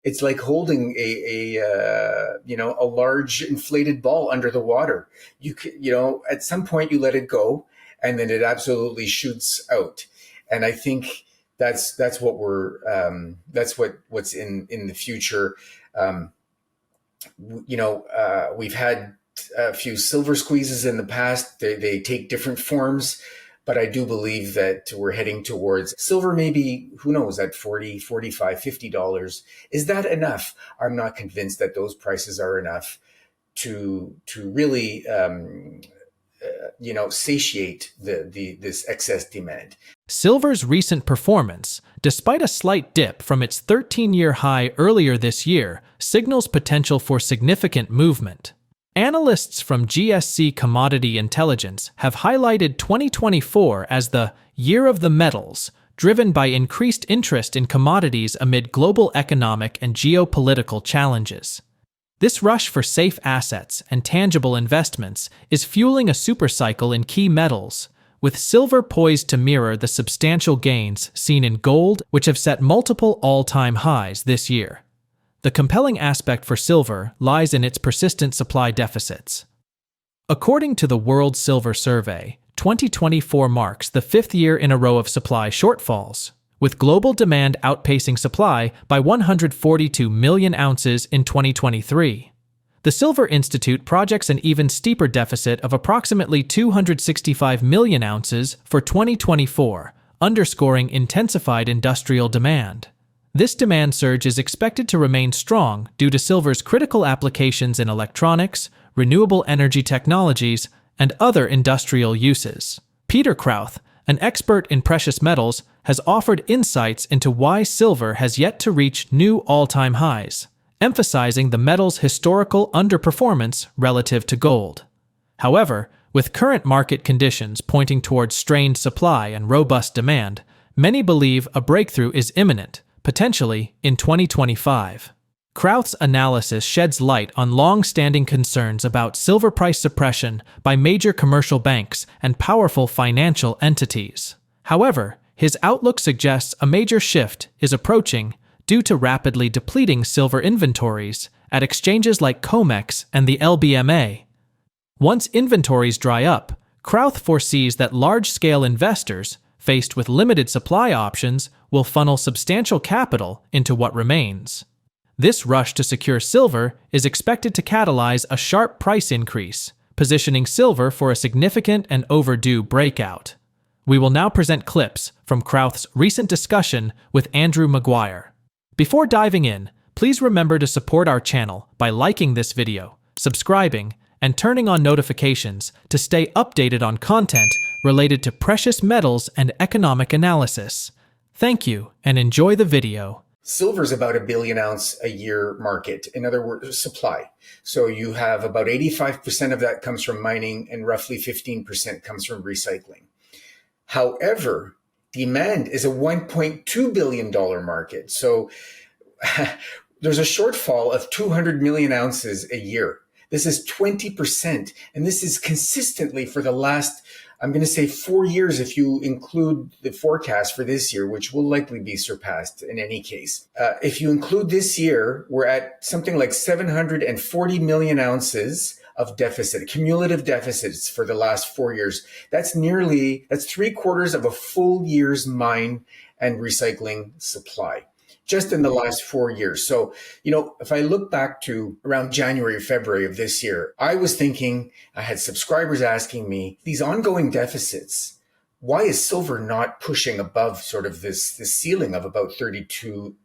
It's like holding a large inflated ball under the water. At some point you let it go, and then it absolutely shoots out. And I think that's what's in the future. We've had a few silver squeezes in the past. They take different forms, but I do believe that we're heading towards silver, maybe, who knows, at $40, $45, $50. Is that enough? I'm not convinced that those prices are enough to really satiate this excess demand. Silver's recent performance, despite a slight dip from its 13-year high earlier this year, signals potential for significant movement. Analysts from GSC Commodity Intelligence have highlighted 2024 as the year of the metals, driven by increased interest in commodities amid global economic and geopolitical challenges. This rush for safe assets and tangible investments is fueling a supercycle in key metals, with silver poised to mirror the substantial gains seen in gold, which have set multiple all-time highs this year. The compelling aspect for silver lies in its persistent supply deficits. According to the World Silver Survey, 2024 marks the fifth year in a row of supply shortfalls, with global demand outpacing supply by 142 million ounces in 2023. The Silver Institute projects an even steeper deficit of approximately 265 million ounces for 2024, underscoring intensified industrial demand. This demand surge is expected to remain strong due to silver's critical applications in electronics, renewable energy technologies, and other industrial uses. Peter Krauth, an expert in precious metals, has offered insights into why silver has yet to reach new all-time highs, emphasizing the metal's historical underperformance relative to gold. However, with current market conditions pointing towards strained supply and robust demand, many believe a breakthrough is imminent, potentially in 2025. Krauth's analysis sheds light on long-standing concerns about silver price suppression by major commercial banks and powerful financial entities. However, his outlook suggests a major shift is approaching due to rapidly depleting silver inventories at exchanges like COMEX and the LBMA. Once inventories dry up, Krauth foresees that large-scale investors, faced with limited supply options, will funnel substantial capital into what remains. This rush to secure silver is expected to catalyze a sharp price increase, positioning silver for a significant and overdue breakout. We will now present clips from Krauth's recent discussion with Andrew Maguire. Before diving in, please remember to support our channel by liking this video, subscribing, and turning on notifications to stay updated on content related to precious metals and economic analysis. Thank you, and enjoy the video. Silver's about a billion ounce a year market. In other words, supply. So you have about 85% of that comes from mining and roughly 15% comes from recycling. However, demand is a $1.2 billion market. So there's a shortfall of 200 million ounces a year. This is 20%. And this is consistently for the last, I'm going to say 4 years, if you include the forecast for this year, which will likely be surpassed in any case. If you include this year, we're at something like 740 million ounces of deficit, cumulative deficits for the last 4 years. That's 3/4 of a full year's mine and recycling supply, just in the last 4 years. So, if I look back to around January, February of this year, I was thinking, I had subscribers asking me, these ongoing deficits, why is silver not pushing above sort of this ceiling of about $32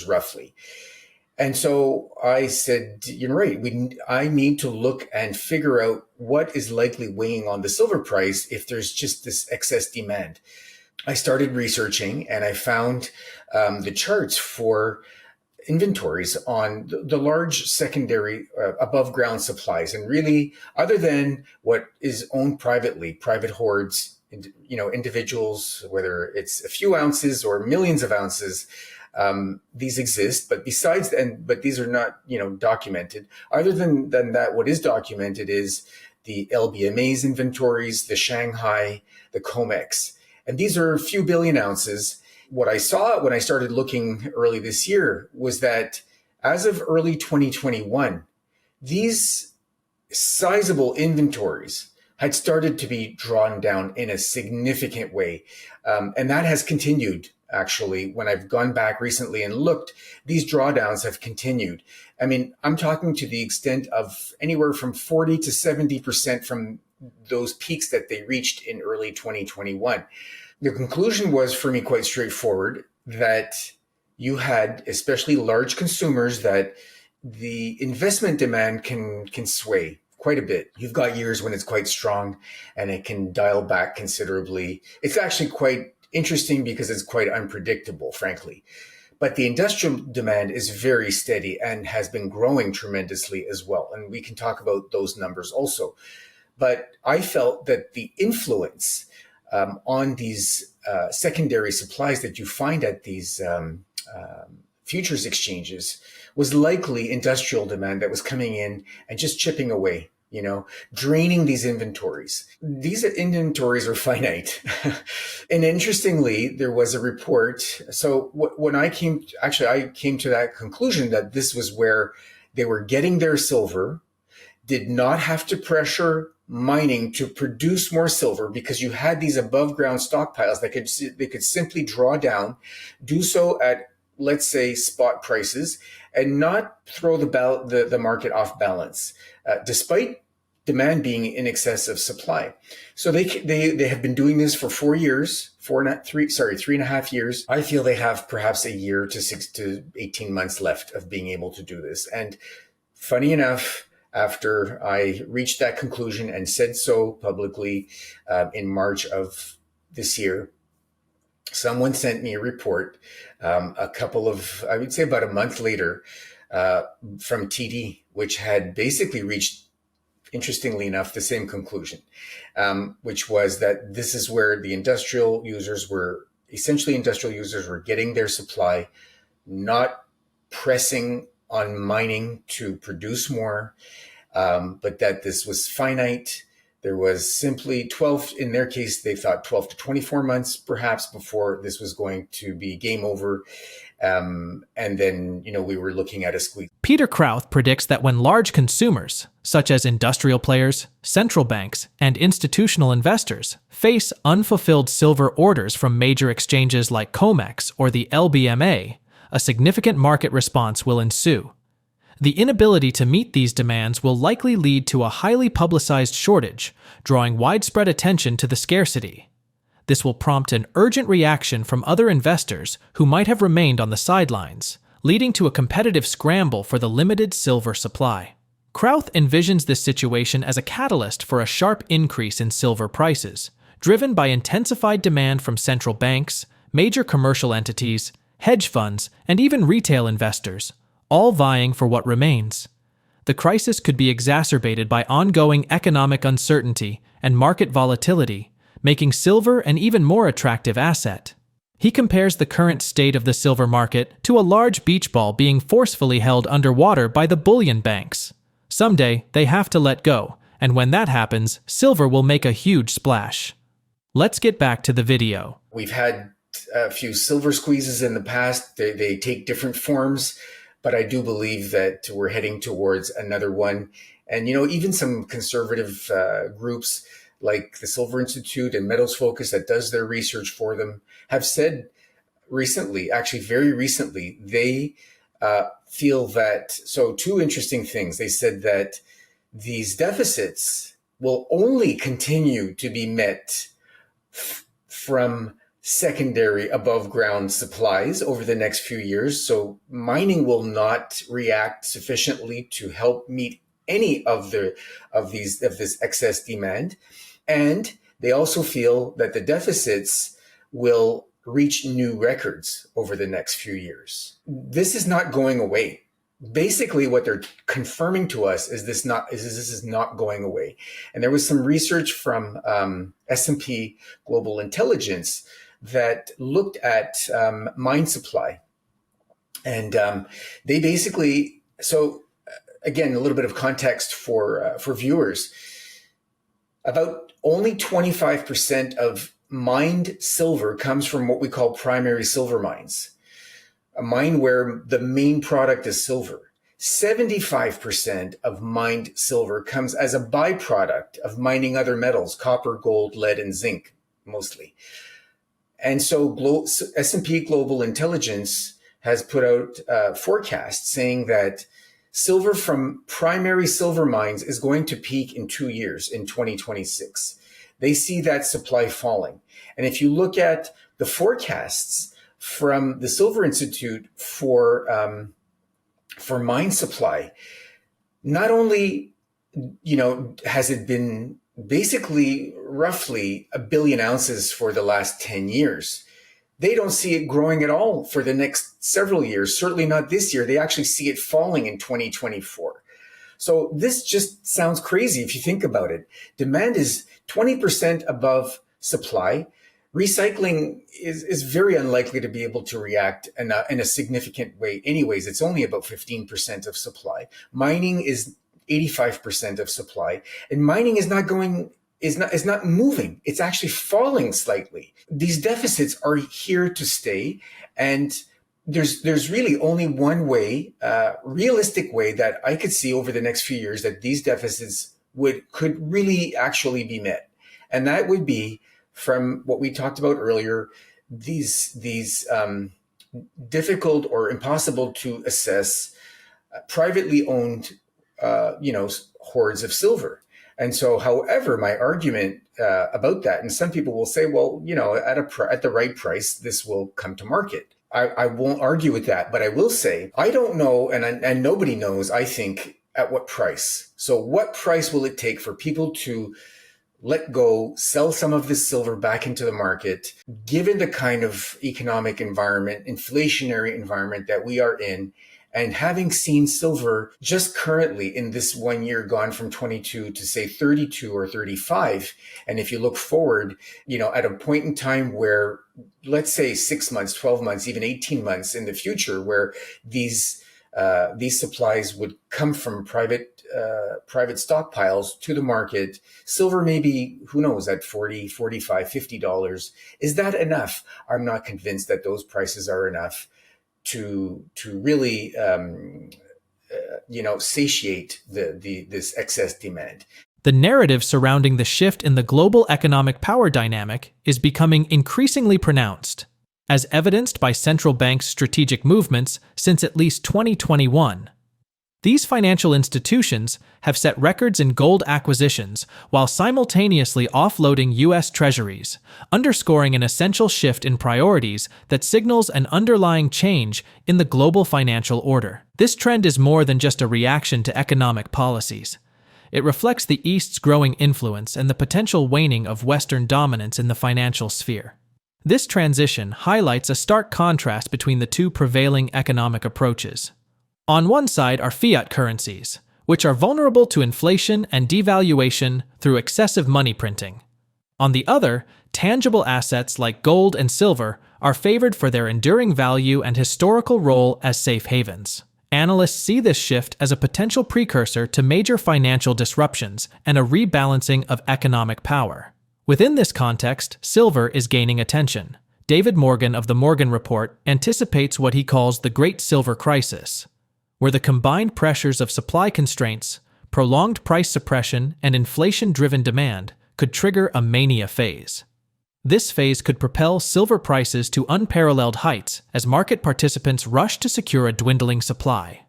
roughly? And so I said, you're right, I need to look and figure out what is likely weighing on the silver price if there's just this excess demand. I started researching and I found the charts for inventories on the large secondary above ground supplies. And really, other than what is owned privately, private hoards, individuals, whether it's a few ounces or millions of ounces, these exist. But but these are not, documented. Other than that, what is documented is the LBMA's inventories, the Shanghai, the COMEX. And these are a few billion ounces. what I saw when I started looking early this year was that as of early 2021, these sizable inventories had started to be drawn down in a significant way. And that has continued, actually. When I've gone back recently and looked, these drawdowns have continued. I mean, I'm talking to the extent of anywhere from 40 to 70% from those peaks that they reached in early 2021. The conclusion was for me quite straightforward, that you had, especially large consumers, that the investment demand can sway quite a bit. You've got years when it's quite strong and it can dial back considerably. It's actually quite interesting because it's quite unpredictable, frankly. But the industrial demand is very steady and has been growing tremendously as well. And we can talk about those numbers also. But I felt that the influence on these secondary supplies that you find at these futures exchanges was likely industrial demand that was coming in and just chipping away, draining these inventories. These inventories are finite. And interestingly, there was a report. So when I came to that conclusion that this was where they were getting their silver, did not have to pressure mining to produce more silver because you had these above ground stockpiles that they could simply draw down, do so at, let's say, spot prices, and not throw the market off balance, despite demand being in excess of supply. So they have been doing this for 4 years, 3.5 years. I feel they have perhaps a year to 6 to 18 months left of being able to do this. And funny enough, after I reached that conclusion and said so publicly in March of this year, someone sent me a report I would say about a month later, from TD, which had basically reached, interestingly enough, the same conclusion, which was that this is where the industrial users were getting their supply, not pressing on mining to produce more, but that this was finite. There was simply 12, in their case, they thought 12 to 24 months perhaps before this was going to be game over. And then, we were looking at a squeeze. Peter Krauth predicts that when large consumers, such as industrial players, central banks, and institutional investors, face unfulfilled silver orders from major exchanges like COMEX or the LBMA, a significant market response will ensue. The inability to meet these demands will likely lead to a highly publicized shortage, drawing widespread attention to the scarcity. This will prompt an urgent reaction from other investors who might have remained on the sidelines, leading to a competitive scramble for the limited silver supply. Krauth envisions this situation as a catalyst for a sharp increase in silver prices, driven by intensified demand from central banks, major commercial entities, hedge funds, and even retail investors, all vying for what remains. The crisis could be exacerbated by ongoing economic uncertainty and market volatility, making silver an even more attractive asset. He compares the current state of the silver market to a large beach ball being forcefully held underwater by the bullion banks. Someday, they have to let go, and when that happens, silver will make a huge splash. Let's get back to the video. We've had a few silver squeezes in the past. They take different forms, but I do believe that we're heading towards another one. And, even some conservative groups like the Silver Institute and Metals Focus that does their research for them have said recently, actually very recently, they feel that, so two interesting things. They said that these deficits will only continue to be met from secondary above ground supplies over the next few years. So mining will not react sufficiently to help meet any of this excess demand. And they also feel that the deficits will reach new records over the next few years. This is not going away. Basically, what they're confirming to us is this is not going away. And there was some research from S&P Global Intelligence that looked at mine supply, and they basically. So again, a little bit of context for viewers. About only 25% of mined silver comes from what we call primary silver mines, a mine where the main product is silver. 75% of mined silver comes as a byproduct of mining other metals, copper, gold, lead, and zinc, mostly. And so S&P Global Intelligence has put out forecasts saying that silver from primary silver mines is going to peak in 2 years, in 2026. They see that supply falling. And if you look at the forecasts from the Silver Institute for mine supply, not only, has it been basically roughly 1 billion ounces for the last 10 years, they don't see it growing at all for the next several years, certainly not this year. They actually see it falling in 2024. So this just sounds crazy if you think about it. Demand is 20% above supply. Recycling is very unlikely to be able to react in a significant way. Anyways, it's only about 15% of supply. Mining is 85% of supply, and mining is not moving. It's actually falling slightly. These deficits are here to stay, and there's really only one way, realistic way that I could see over the next few years that these deficits could really actually be met, and that would be from what we talked about earlier, these difficult or impossible to assess privately owned hoards of silver. And so, however, my argument about that, and some people will say, well, at the right price, this will come to market. I won't argue with that, but I will say, I don't know, and nobody knows, I think, at what price. So what price will it take for people to let go, sell some of this silver back into the market, given the kind of economic environment, inflationary environment that we are in, and having seen silver just currently in this 1 year gone from 22 to say 32 or 35. And if you look forward, at a point in time where, let's say 6 months, 12 months, even 18 months in the future, where these supplies would come from private stockpiles to the market, silver maybe, who knows, at $40, $45, $50. Is that enough? I'm not convinced that those prices are enough to really satiate this excess demand. The narrative surrounding the shift in the global economic power dynamic is becoming increasingly pronounced, as evidenced by central banks' strategic movements since at least 2021. These financial institutions have set records in gold acquisitions while simultaneously offloading U.S. treasuries, underscoring an essential shift in priorities that signals an underlying change in the global financial order. This trend is more than just a reaction to economic policies. It reflects the East's growing influence and the potential waning of Western dominance in the financial sphere. This transition highlights a stark contrast between the two prevailing economic approaches. On one side are fiat currencies, which are vulnerable to inflation and devaluation through excessive money printing. On the other, tangible assets like gold and silver are favored for their enduring value and historical role as safe havens. Analysts see this shift as a potential precursor to major financial disruptions and a rebalancing of economic power. Within this context, silver is gaining attention. David Morgan of the Morgan Report anticipates what he calls the Great Silver Crisis, where the combined pressures of supply constraints, prolonged price suppression, and inflation-driven demand could trigger a mania phase. This phase could propel silver prices to unparalleled heights as market participants rush to secure a dwindling supply.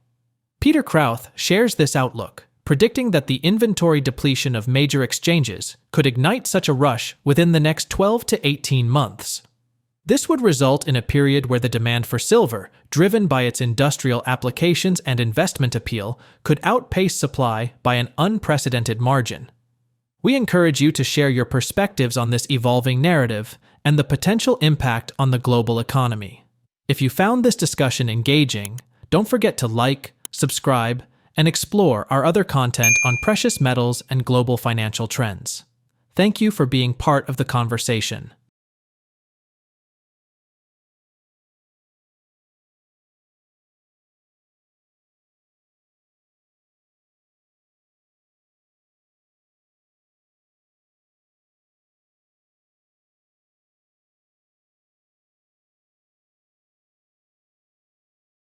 Peter Krauth shares this outlook, predicting that the inventory depletion of major exchanges could ignite such a rush within the next 12 to 18 months. This would result in a period where the demand for silver, driven by its industrial applications and investment appeal, could outpace supply by an unprecedented margin. We encourage you to share your perspectives on this evolving narrative and the potential impact on the global economy. If you found this discussion engaging, don't forget to like, subscribe, and explore our other content on precious metals and global financial trends. Thank you for being part of the conversation.